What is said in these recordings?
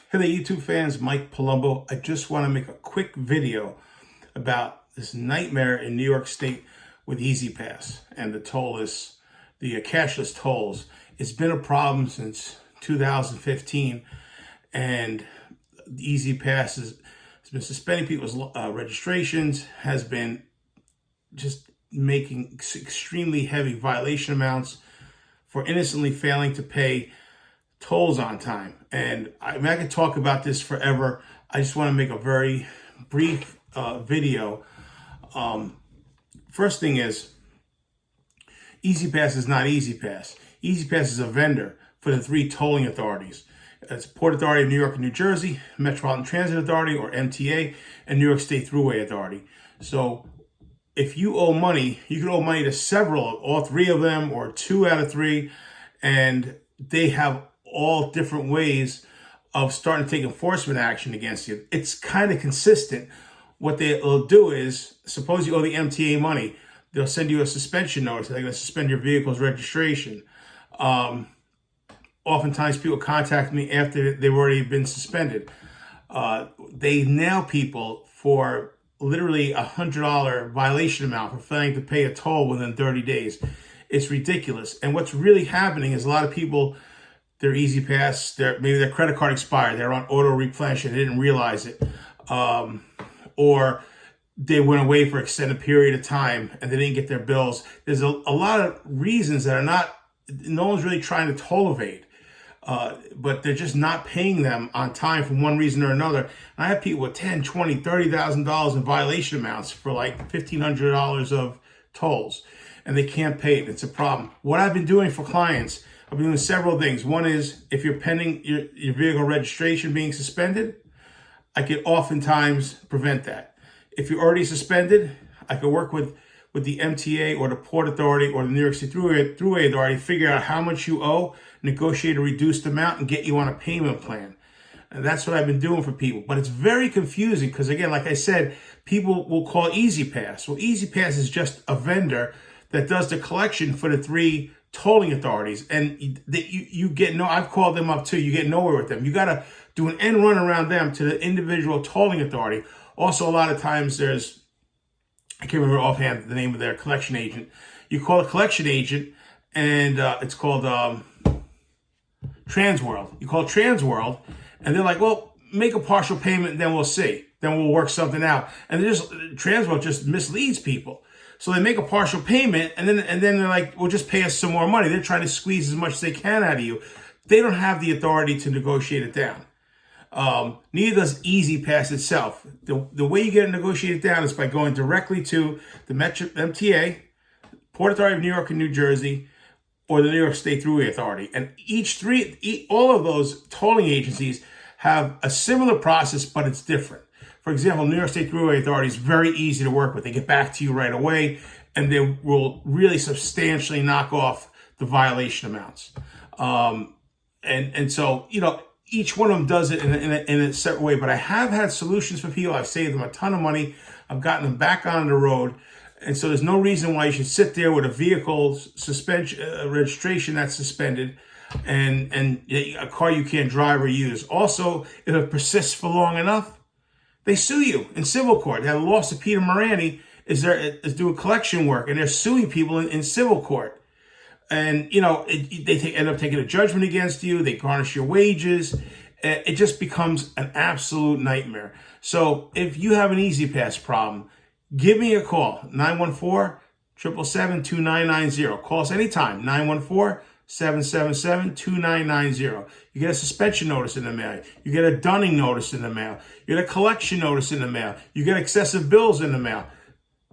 Hey there, YouTube fans, Mike Palumbo. I just want to make a quick video about this nightmare in New York State with Easy Pass and the cashless tolls. It's been a problem since 2015, and Easy Pass has been suspending people's registrations, has been just making extremely heavy violation amounts for innocently failing to pay tolls on time. And I could talk about this forever. I just want to make a very brief video. First thing is, Easy Pass is not Easy Pass. Easy Pass is a vendor for the three tolling authorities. It's Port Authority of New York and New Jersey, Metropolitan Transit Authority, or MTA, and New York State Thruway Authority. So if you owe money, you can owe money to all three of them, or 2 out of 3, and they have all different ways of starting to take enforcement action against you. It's kind of consistent. What they'll do is, suppose you owe the MTA money, they'll send you a suspension notice. They're going to suspend your vehicle's registration. Oftentimes people contact me after they've already been suspended. They nail people for literally $100 violation amount for failing to pay a toll within 30 days. It's ridiculous. And what's really happening is a lot of people, their Easy Pass, maybe their credit card expired, they're on auto replenish and they didn't realize it. Or they went away for an extended period of time and they didn't get their bills. There's a lot of reasons that no one's really trying to toll evade. But they're just not paying them on time for one reason or another. And I have people with $10,000, $20,000, $30,000 in violation amounts for like $1,500 of tolls, and they can't pay it. It's a problem. What I've been doing for clients, I've been doing several things. One is, if you're pending your vehicle registration being suspended, I could oftentimes prevent that. If you're already suspended, I could work with the MTA or the Port Authority or the New York City Thruway Authority, figure out how much you owe, negotiate a reduced amount, and get you on a payment plan. And that's what I've been doing for people. But it's very confusing because, again, like I said, people will call Easy Pass. Well, Easy Pass is just a vendor that does the collection for the three tolling authorities. And you get I've called them up too. You get nowhere with them. You got to do an end run around them to the individual tolling authority. Also, a lot of times I can't remember offhand the name of their collection agent. You call a collection agent, and it's called Transworld. You call Transworld, and they're like, well, make a partial payment, and then we'll see. Then we'll work something out. And Transworld just misleads people. So they make a partial payment, and then they're like, well, just pay us some more money. They're trying to squeeze as much as they can out of you. They don't have the authority to negotiate it down. Neither does Easy Pass itself. The way you get it negotiated down is by going directly to the MTA, Port Authority of New York and New Jersey, or the New York State Thruway Authority. And all of those tolling agencies have a similar process, but it's different. For example, New York State Thruway Authority is very easy to work with. They get back to you right away, and they will really substantially knock off the violation amounts. And so, each one of them does it in a separate way, but I have had solutions for people. I've saved them a ton of money. I've gotten them back on the road. And so there's no reason why you should sit there with a vehicle suspension registration that's suspended and a car you can't drive or use. Also, if it persists for long enough, they sue you in civil court. They had a lawsuit. Peter Morani is doing collection work, and they're suing people in civil court. And, they end up taking a judgment against you. They garnish your wages. It just becomes an absolute nightmare. So if you have an Easy Pass problem, give me a call, 914-777-2990. Call us anytime, 914-777-2990. You get a suspension notice in the mail. You get a dunning notice in the mail. You get a collection notice in the mail. You get excessive bills in the mail.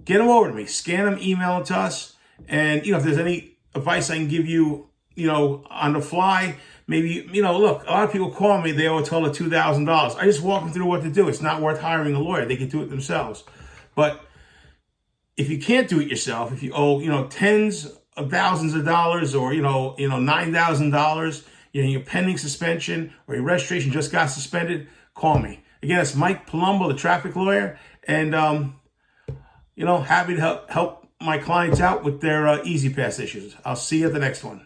Get them over to me. Scan them, email them to us. And, if there's any advice I can give you, on the fly, maybe, look, a lot of people call me, they owe a total of $2,000. I just walk them through what to do. It's not worth hiring a lawyer. They can do it themselves. But if you can't do it yourself, if you owe, tens of thousands of dollars, or, $9,000, your pending suspension or your registration just got suspended, call me. Again, it's Mike Palumbo, the traffic lawyer, and, happy to help my clients out with their Easy Pass issues. I'll see you at the next one.